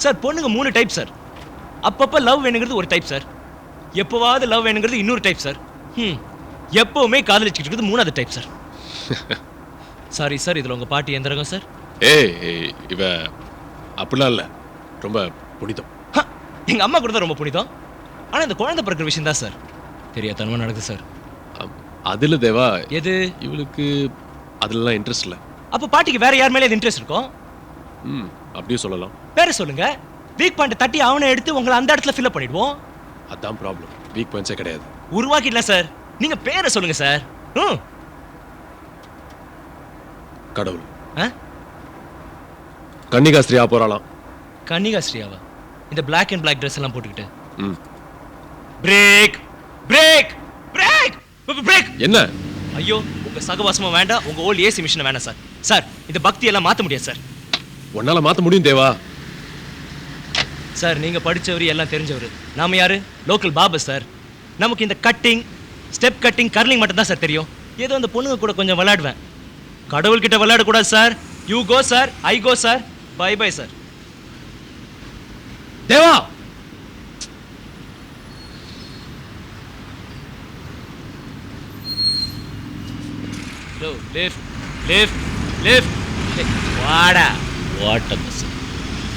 Sir பொண்ணுங்க 3 type sir. அப்பப்ப love வேணுங்கிறது ஒரு டைப் சார். எப்பவாவது லவ் வேணுங்கிறது இன்னொரு டைப் சார். எப்பவுமே காதலிச்சுக்கிட்டு இருக்குது 3வது டைப் சார். சாரி சார், இதுல உங்க பாட்டி எந்த ரகம் சார்? ஏய் இவ அப்படிலாம் இல்ல, ரொம்ப புனிதம். எங்க அம்மா கூட தான் ரொம்ப புனிதம். ஆனா இந்த குழந்தை பிறக்கிற விஷயம் தான் சார் தெரியாதனமா நடக்குது சார். அதுல தேவா, எது? இவளுக்கு அதுலலாம் இன்ட்ரெஸ்ட் இல்ல. அப்ப பாட்டிக்கு வேற யார் மேல இன்ட்ரெஸ்ட் இருக்கும்? அப்படியே சொல்லலாம். பேர சொல்லுங்க. வீக் பாயிண்ட் தட்டி அவனை எடுத்து உங்களை அந்த இடத்துல ஃபில் பண்ணிடுவோம். அதான் ப்ராப்ளம். வீக் பாயிண்ட்ஸே கிடையாது. உருவாக்கிடலாம் சார். நீங்க பேரை சொல்லுங்க சார். கடவுள். கன்னிகாஸ்திரியா போறாளாம். கன்னிகாஸ்திரியாவா? இந்த பிளாக் அண்ட் பிளாக் ட்ரெஸ் எல்லாம் போட்டுக்கிட்டு. Break break break break. என்ன? ஐயோ, உங்க சகவாசமா வேண்டாம், உங்க ஓல்ட் ஏசி மிஷின் வேண்டாம் சார். சார், இந்த பக்தி எல்லாம் மாத்த முடியாது சார். உன்னால மாத்த முடியும் தேவா. சார், நீங்க படிச்சவர், எல்லாம் தெரிஞ்சவர். நாம யாரு? Local Baba sir. நமக்கு இந்த கட்டிங், ஸ்டெப் கட்டிங், கர்லிங் மட்டும் தான் சார் தெரியும். ஏதோ அந்த பொண்ணுங்க கூட கொஞ்சம் விளையாடுவேன். கடவுள் கிட்ட விளையாட கூடாது sir. You go sir, I go sir. Bye bye sir. Deva, left left left. வாடா வாட்ட பஸ்.